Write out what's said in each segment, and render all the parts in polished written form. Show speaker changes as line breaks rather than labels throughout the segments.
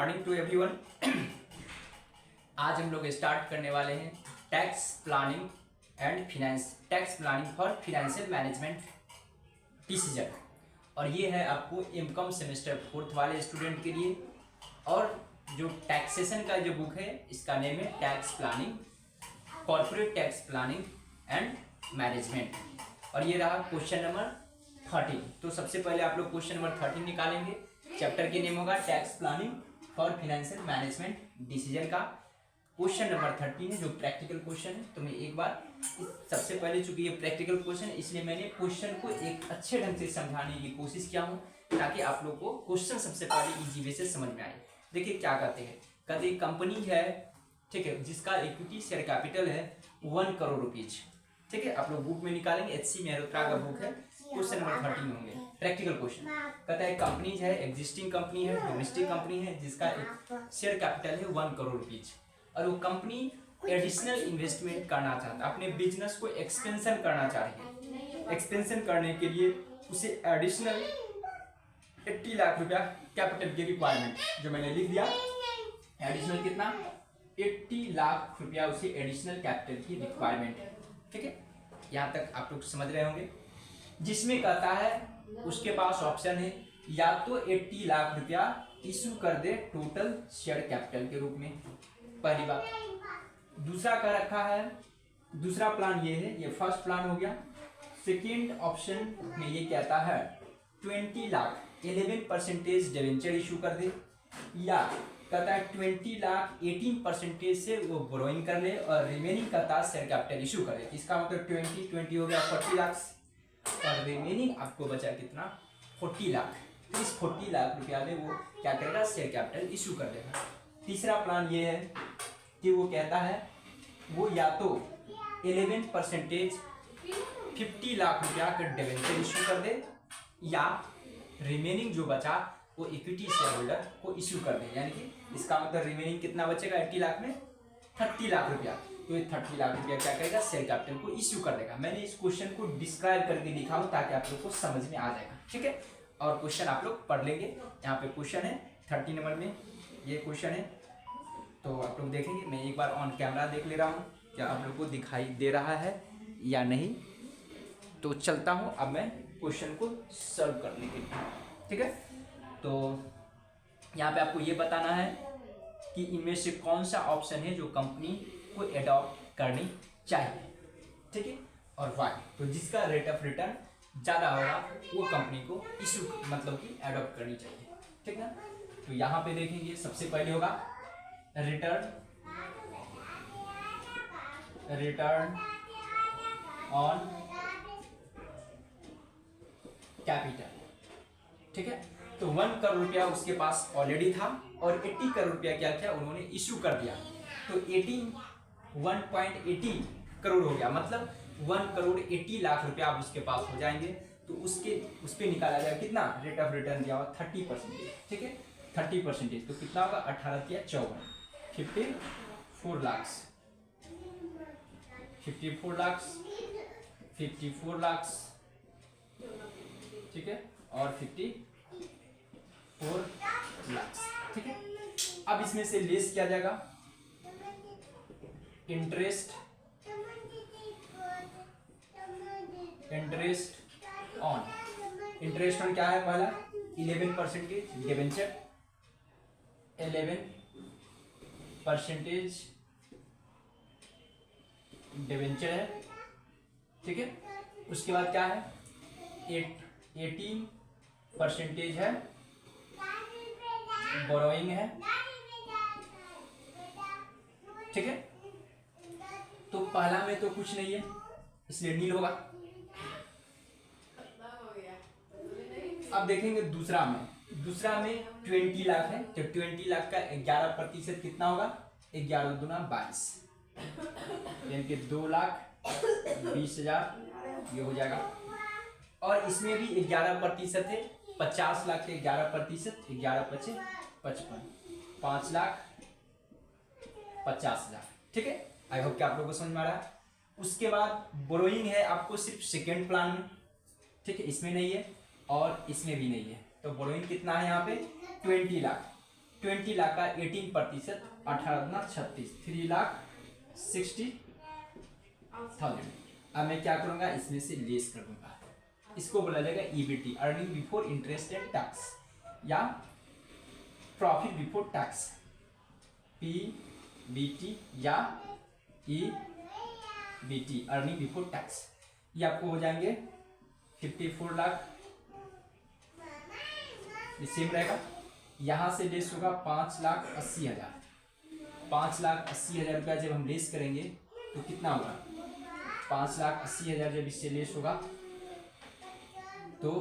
Morning to everyone. आज हम लोग स्टार्ट करने वाले हैं tax planning and finance, tax planning for financial management decision. और ये है आपको एमकॉम सेमेस्टर 4 वाले स्टूडेंट के लिए। और जो टैक्सेशन का जो बुक है इसका नेम है tax planning, corporate tax planning and management. और ये रहा क्वेश्चन नंबर 13। तो सबसे पहले आप लोग क्वेश्चन नंबर 13 निकालेंगे। चैप्टर के नेम होगा tax planning for financial management decision का क्वेश्चन नंबर 13 है, जो प्रैक्टिकल क्वेश्चन है। तो मैं एक बार सबसे पहले, चूंकि ये प्रैक्टिकल क्वेश्चन है इसलिए मैंने क्वेश्चन को एक अच्छे ढंग से समझाने की कोशिश किया हूँ, ताकि आप लोग को क्वेश्चन सबसे पहले इजी वे से समझ में आए। देखिए क्या कहते हैं, कहते हैं कंपनी है, ठीक है, जिसका इक्विटी शेयर कैपिटल है 1 करोड़ रुपीज। ठीक है, आप लोग बुक में निकालेंगे, एचसी मेहरोत्रा का बुक है, क्वेश्चन नंबर 13 होंगे प्रैक्टिकल क्वेश्चन। कहता है कंपनीज है, एग्जिस्टिंग कंपनी है, डोमेस्टिक कंपनी है, जिसका शेयर कैपिटल है 1 करोड़ रुपीज। और वो कंपनी एडिशनल इन्वेस्टमेंट करना चाहता है, अपने बिजनेस को एक्सपेंशन करना चाह रही है। एक्सपेंशन करने के लिए उसे एडिशनल 80 लाख रुपया कैपिटल की रिक्वायरमेंट, जो मैंने लिख दिया, एडिशनल कितना 80 लाख रुपया उसे एडिशनल कैपिटल की रिक्वायरमेंट है। ठीक है, यहाँ तक आप लोग समझ रहे होंगे। जिसमें कहता है उसके पास ऑप्शन है, या तो 80 लाख रुपया इशू कर दे टोटल शेयर कैपिटल के रूप में, पहली बात। दूसरा कह रखा है, दूसरा प्लान ये है, ये फर्स्ट प्लान हो गया। सेकेंड ऑप्शन में ये कहता है 20 लाख 11% डिवेंचर इशू कर दे, या कहता है 20 लाख 18% से वो बोरोइंग कर ले और रिमेनिंग कहता है शेयर कैपिटल इशू कर ले। इसका मतलब 20 हो गया 40 लाख, और रिमेनिंग आपको बचा कितना 40 लाख। तो इस 40 लाख रुपया में वो क्या करेगा, शेयर कैपिटल इशू कर देगा। तीसरा प्लान ये है कि वो कहता है वो या तो 11% 50 लाख रुपया का डिवेंचर इशू कर दे, या रिमेनिंग जो बचा वो इक्विटी शेयर होल्डर को इशू कर दे। यानी कि इसका मतलब रिमेनिंग कितना बचेगा 80 लाख में 30 लाख रुपया। तो ये 30 लाख रुपया क्या करेगा, शेयर कैपिटल को इश्यू कर देगा। मैंने इस क्वेश्चन को डिस्क्राइब करके लिखा हूं ताकि आप लोग को समझ में आ जाएगा। ठीक है, और क्वेश्चन आप लोग पढ़ लेंगे। यहाँ पे क्वेश्चन है 30 नंबर में, ये क्वेश्चन है। तो आप लोग देखेंगे, मैं एक बार ऑन कैमरा देख ले रहा हूँ क्या आप लोग को दिखाई दे रहा है या नहीं। तो चलता हूँ अब मैं क्वेश्चन को सॉल्व करने के लिए। ठीक है, तो यहाँ पे आपको ये बताना है कि इनमें से कौन सा ऑप्शन है जो कंपनी को एडॉप्ट करनी चाहिए। ठीक है, और वाई, तो जिसका रेट ऑफ रिटर्न ज़्यादा होगा वो कंपनी को इशू मतलब कि एडॉप्ट करनी चाहिए। ठीक है, तो यहाँ पे देखेंगे सबसे पहले होगा रिटर्न ऑन कैपिटल। ठीक है, तो 1 करोड़ रुपया उसके पास ऑलरेडी था और 80 करोड़ रुपया क्या किया उन्होंने इशू कर दिया। तो 1.80 करोड़ हो गया, मतलब 1 करोड़ 80 लाख रुपया अब उसके पास हो जाएंगे। तो उस पे निकाला जाएगा कितना, रेट ऑफ रिटर्न दिया हुआ 30%। ठीक है, 30%, तो कितना होगा 18 या 54, 54 लाख, 54 लाख, 54 लाख। ठीक है, और 54 लाख। ठीक है, अब इसमें से लेस किया जाएगा इंटरेस्ट ऑन क्या है, पहला 11% डिवेंचर, 11% डिवेंचर है। ठीक है, उसके बाद क्या है 18% है बोरोइंग है। ठीक है, तो पहला में तो कुछ नहीं है इसलिए नील होगा। अब देखेंगे दूसरा में 20 लाख है, तो 20 लाख का 11% कितना होगा, 11 दूना 22, यानी कि 2,20,000 ये हो जाएगा। और इसमें भी 11% है, 50 लाख के 11%, 11×5 55, 5,50,000। ठीक है, आई होप कि आप लोगों को समझ में आ रहा है। उसके बाद बोरोइंग है आपको सिर्फ सेकेंड प्लान में। ठीक है, इसमें नहीं है और इसमें भी नहीं है। तो बोरोइंग कितना है यहाँ पे 20 लाख, 20 लाख का 18%, 18×36, 3,60,000। अब मैं क्या करूंगा, इसमें से लेस कर दूंगा, इसको बोला जाएगा EBT, earning before interest and tax, या प्रॉफिट बिफोर टैक्स, पीबीटी या ईबीटी, अर्निंग बिफोर टैक्स। ये आपको हो जाएंगे 54 लाख, ये सेम रहेगा। यहाँ से लेस होगा 5,80,000, 5,80,000 रुपया जब हम लेस करेंगे तो कितना होगा, 5,80,000 जब इससे लेस होगा तो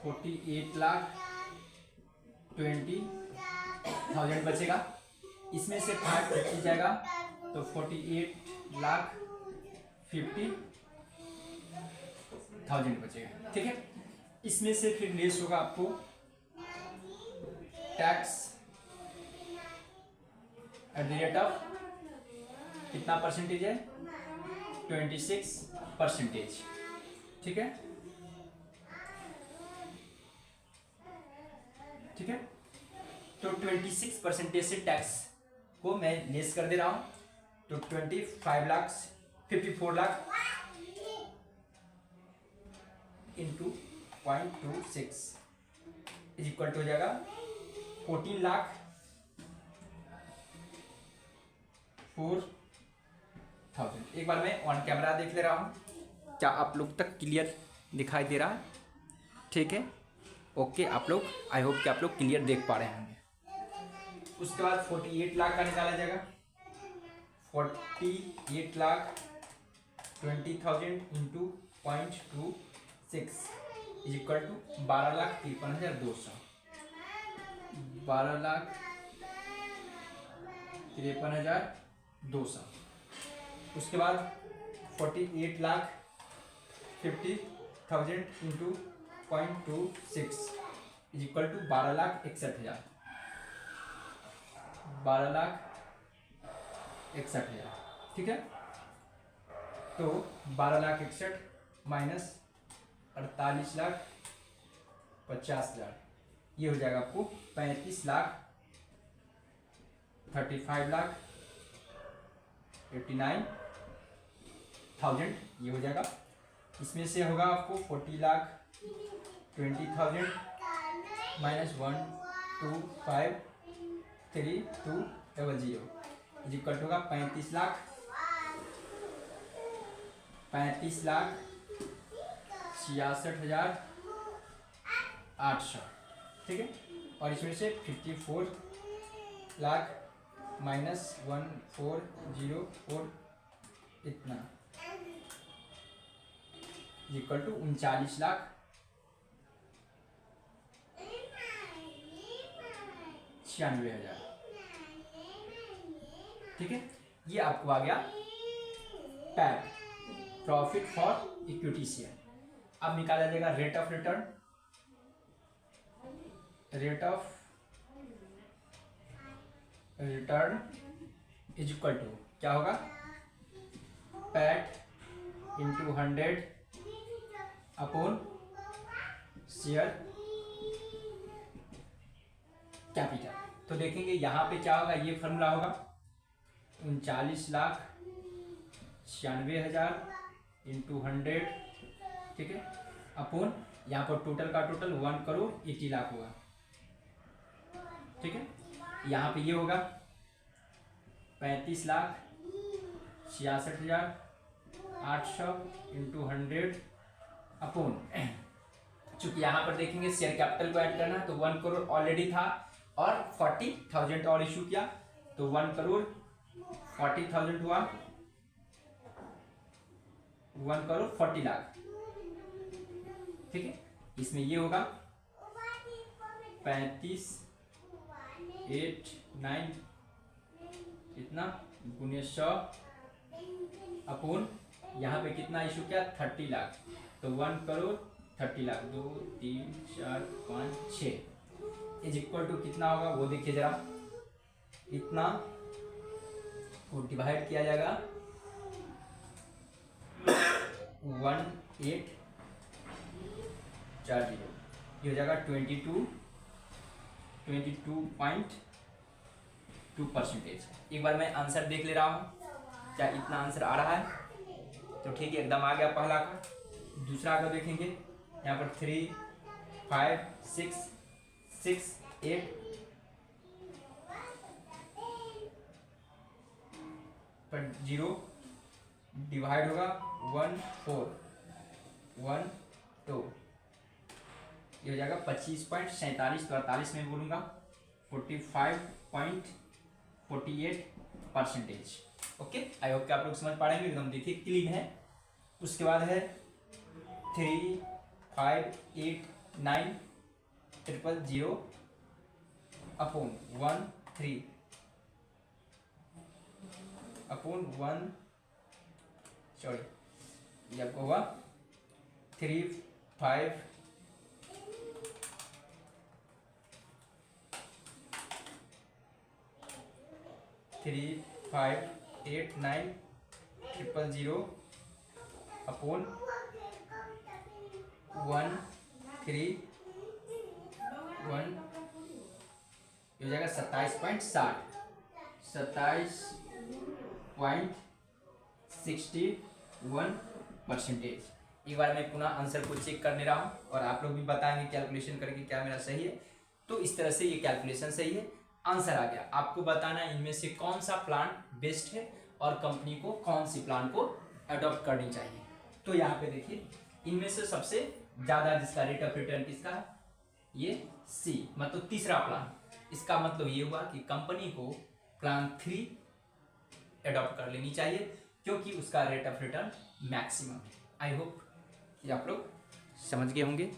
48,20,000 बचेगा। इसमें से 5 जाएगा तो 48,50,000 बचेगा, ठीक है। इसमें से फिर लेस होगा आपको tax at the rate of कितना परसेंटेज है, 26%, ठीक है, ठीक है। तो 26% से टैक्स को मैं लेस कर दे रहा हूं, तो 54 lakh into 0.26 is equal to हो जाएगा 14,04,000। एक बार मैं ऑन कैमरा देख ले रहा हूँ, क्या आप लोग तक क्लियर दिखाई दे रहा है, ठीक है, ओके। आप लोग, आई होप कि आप लोग क्लियर देख पा रहे होंगे। उसके बाद 48 लाख का निकाला जाएगा, 48,20,000 इंटू 0.26 इज इक्वल टू 12,53,200, 12,53,200। उसके बाद 48,50,000 इंटू 0.26 इज इक्वल टू 12,61,000, 12,61,000, ठीक है। तो 12,61,000 माइनस 48,50,000, ये हो जाएगा आपको 35,89,000, ये हो जाएगा। इसमें से होगा आपको 40,20,000 माइनस 125,3200 इज इक्वल टू होगा 35,66,800, ठीक है। और इसमें से 54 लाख माइनस 1,404 इतना इक्वल टू 39,96,000, ठीक है। ये आपको आ गया PAT, profit for equity share. अब निकाला जाएगा rate of return, rate of return is equal to क्या होगा, PAT into 100 upon share capital. तो देखेंगे यहाँ पे क्या होगा, ये फॉर्मूला होगा 39,96,000 इंटू 100, ठीक है, अपॉन यहाँ पर टोटल का टोटल 1,80,00,000 होगा, ठीक है। यहाँ पे ये होगा 35,66,800 इंटू 100 अपॉन, चूंकि यहाँ पर देखेंगे शेयर कैपिटल को ऐड करना, तो 1 करोड़ ऑलरेडी था और 40,000 और इशू किया, तो 1,40,000 हुआ, 1,40,00,000, ठीक है। इसमें ये होगा 35,89 इतना गुने 100 अपॉन यहाँ पे कितना इशू किया 30,00,000, तो 1,30,00,000, 2 3 4 5 6 इज इक्वल टू कितना होगा वो देखिए जरा, इतना को डिवाइड किया जाएगा 1840, ये हो जाएगा 22 22.2%। एक बार मैं आंसर देख ले रहा हूँ, क्या इतना आंसर आ रहा है? तो ठीक है, एकदम आ गया पहला का। दूसरा का देखेंगे, यहाँ पर 3, 5, 6, 8 पर 0 डिवाइड होगा 1, 4, 1, 2, ये हो जाएगा 25.47। तो 48 में बोलूँगा 45.48%। ओके, आई होप कि आप लोग समझ पा रहे हैं, एकदम देखिए क्लीन है। उसके बाद है 3, 5, 8, 9 000 अपॉन 1, 3 अपॉन 1, सॉरी ये आपको हुआ 3, 5, 3, 5, 8, 9 000 अपॉन 1, 3, 1, ये हो जाएगा 27.60, 27.61%। एक बार मैं पुनः आंसर को चेक करने रहा हूँ और आप लोग भी बताएंगे कैलकुलेशन करके क्या मेरा सही है। तो इस तरह से ये कैलकुलेशन सही है, आंसर आ गया। आपको बताना है इनमें से कौन सा प्लान बेस्ट है और कंपनी को कौन सी प्लान को अडॉप्ट करनी चाहिए। तो यहाँ पे देखिए, इनमें से सबसे ज़्यादा जिसका रेट ऑफ रिटर्न किसका है, ये सी, मतलब तीसरा प्लान। इसका मतलब ये हुआ कि कंपनी को प्लान 3 अडॉप्ट कर लेनी चाहिए, क्योंकि उसका रेट ऑफ रिटर्न मैक्सिमम है। आई होप कि आप लोग समझ गए होंगे।